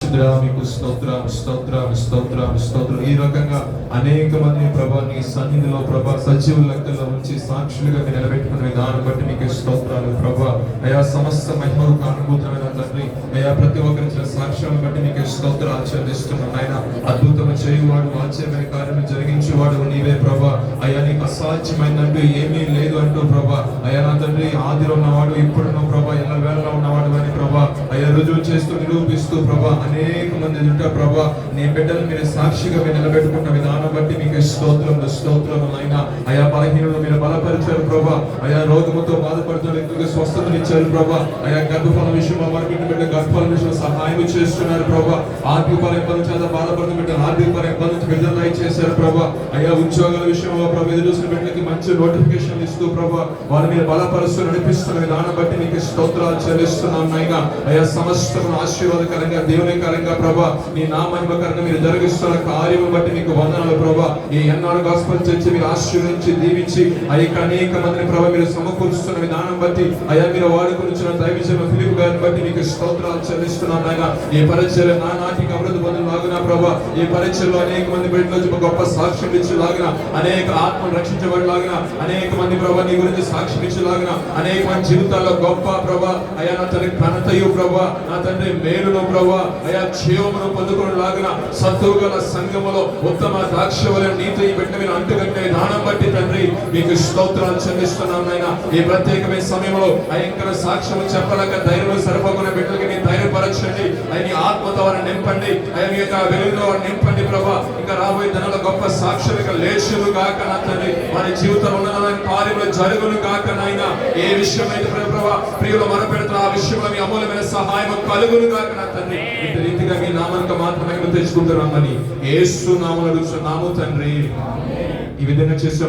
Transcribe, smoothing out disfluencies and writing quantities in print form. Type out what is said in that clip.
పరిశుద్ధుడా మీకు స్తోత్రం స్తోత్రం స్తోత్రం స్తోత్రం. ఈ రకంగా అనేక మంది ప్రభా నీ సన్నిధిలో ప్రభా సజీవ లెక్కల్లో ఉంచి సాక్షులుగా మీరు నిలబెట్టుకున్న విధానం బట్టి మీకు స్తోత్రాలు ప్రభా. అయా సమస్త మహిమకు అనుభూతమైన తండ్రి, అయా ప్రతి ఒక్కరి సాక్ష్యాలను బట్టి మీకు స్తోత్రాలు చెల్లిస్తున్నాను. ఆయన అద్భుతం చేయువాడు, ఆశ్చర్యమైన కార్యం జరిగించేవాడు నీవే ప్రభా. అయా నీకు అసాధ్యమైందంటూ ఏమీ లేదు అంటూ ప్రభా. అయా నా తండ్రి ఆదిలో ఉన్నవాడు, ఇప్పుడున్న ప్రభా, ఎల్ల వేళలో ఉన్నవాడు అని ప్రభా. అయా రుజువు చేస్తూ నిరూపిస్తూ ప్రభా అనేక మంది ఉంటారు ప్రభా. నీ బిడ్డలు మీరు సాక్షిగా మీరు నిలబెట్టుకున్న విధానం బట్టి మీకు స్తోత్రములు స్తోత్రములు. అయినా అయా బలహీనులు మీరు బలపరిచారు ప్రభా. అయా రోగముతో బాధపడుతున్న వ్యక్తులకు స్వస్థతనిచ్చారు ప్రభా. అయా గర్భఫల విషయంలో వారి బిడ్డ గర్భఫల విషయంలో సహాయం చేస్తున్నారు ప్రభా. ఆర్థిక ఇబ్బంది చేత బాధపడుతున్న బిడ్డ ఆర్థిక ఇబ్బంది విడుదల చేశారు ప్రభా. అయా ఉద్యోగాల విషయంలో ప్రభా ఎదురు చూసిన బిడ్డలకి మంచి నోటిఫికేషన్ ఇస్తూ ప్రభా వారి మీద బలపరుస్తూ నడిపిస్తున్న విధానం బట్టి మీకు స్తోత్రాలు చెల్లిస్తున్నాం నాయనా. అయా సమస్తము ఆశీర్వాదకరంగా దేవునికరంగా ప్రభా నీ నా మహిమకరంగా మీరు జరిగిస్తున్న కార్యము బట్టి మీకు వందనాలు ప్రభా. ఈ ఎన్నాడు గాస్పల్ చర్చి మీరు ఆశీర్వదించి దీవించి అనేక మందిని ప్రభా మీరు సమకూరుస్తున్న విధానం బట్టి అయా మీరు వాడుకొనిచ్చిన దైవజన ఫిలిప్ గారిని బట్టి మీకు స్తోత్రాలు చెల్లిస్తున్నాం నాయనా. ఈ పరిచయం నా నాటికి అభివృద్ధి పొందలాగిన ప్రభా, ఈ పరిచయంలో అనేక మంది బిడ్డలు గొప్ప సాక్ష్యం ఇచ్చేలాగిన, అనేక ఆత్మను రక్షించబడలాగిన, అనేక మంది ప్రభా నీ గురించి సాక్ష్యం ఇచ్చేలాగిన, అనేక మంది జీవితాల్లో గొప్ప ప్రభా అయా నా తండ్రి ఘనతయు ప్రభా, నా తండ్రి మేలును ప్రభా అయా క్షేమమును పొందుకునేలాగిన సత్తువు గల సంఘములో ఉత్తమ ద్రాక్షవలె నీతో ఈ బిడ్డ మీరు అంటుకట్టే విధానం బట్టి తండ్రి మీకు స్తోత్రాలు చెల్లిస్తున్నాం నాయనా. ఈ ప్రత్యేకమైన సమయంలో అయంకర సాక్ష్యం చెప్పలేక ధైర్యం సరిపోకునే బిడ్డలకి నీ ధైర్యపరచండి. ఆయన ఆత్మతో వారిని నింపండి, ఆయన యొక్క వెలుగులో వారిని నింపండి ప్రభా. ఇంకా రాబోయే దినాల్లో గొప్ప సాక్ష్యం ఇక లేచును గాక నా తండ్రి. వారి జీవితంలో ఉన్న కార్యములు జరుగును గాక నాయన. ఏ విషయం అయితే ప్రభా ప్రియులు మొరపెడుతున్న ఆ విషయంలో మీ అమూల్యమైన సహాయం కలుగును గాక నా తండ్రి. ఇంటి రీతిగా మీ నామానికి మాత్రమే తెచ్చుకుంటున్నామని యేసు నామములో అడుగుతున్నాము తండ్రి. ఈ విధంగా చేసిన